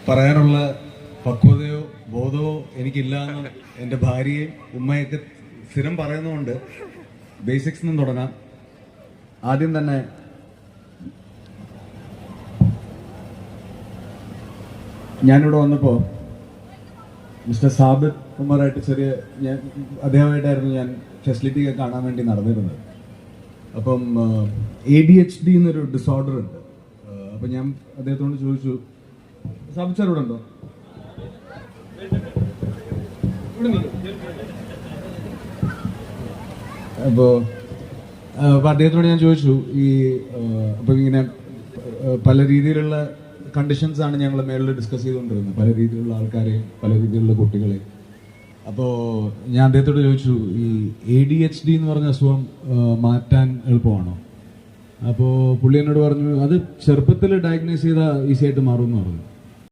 പറയാനുള്ള പക്വതയോ ബോധമോ എനിക്കില്ല എന്ന് എൻ്റെ ഭാര്യയും ഉമ്മയൊക്കെ സ്ഥിരം പറയുന്നതുകൊണ്ട് ബേസിക്സ് നിന്നും തുടങ്ങാം. ആദ്യം തന്നെ ഞാനിവിടെ വന്നപ്പോൾ മിസ്റ്റർ സാബിത് ഉമറായിട്ട് അദ്ദേഹമായിട്ടായിരുന്നു ഞാൻ ഫെസിലിറ്റിയൊക്കെ കാണാൻ വേണ്ടി നടന്നിരുന്നത്. അപ്പം ADHD എന്നൊരു ഡിസോർഡർ ഉണ്ട്. അപ്പം ഞാൻ അദ്ദേഹത്തോട് ചോദിച്ചു, സാബിത് സാർ ഇവിടെ ഉണ്ടോ? അപ്പോൾ അദ്ദേഹത്തോട് ഞാൻ ചോദിച്ചു, അപ്പം ഇങ്ങനെ പല രീതിയിലുള്ള കണ്ടീഷൻസ് ആണ് ഞങ്ങൾ മേളിൽ ഡിസ്കസ് ചെയ്തുകൊണ്ടിരുന്നത്, പല രീതിയിലുള്ള ആൾക്കാരെയും പല രീതിയിലുള്ള കുട്ടികളെയും. അപ്പോൾ ഞാൻ അദ്ദേഹത്തോട് ചോദിച്ചു, ഈ ADHD എന്ന് പറഞ്ഞ അസുഖം മാറ്റാൻ എളുപ്പമാണോ? അപ്പോൾ പുള്ളി എന്നോട് പറഞ്ഞു, അത് ചെറുപ്പത്തിൽ ഡയഗ്നോസ് ചെയ്താൽ ഈസി ആയിട്ട് മാറുമെന്ന് പറഞ്ഞു.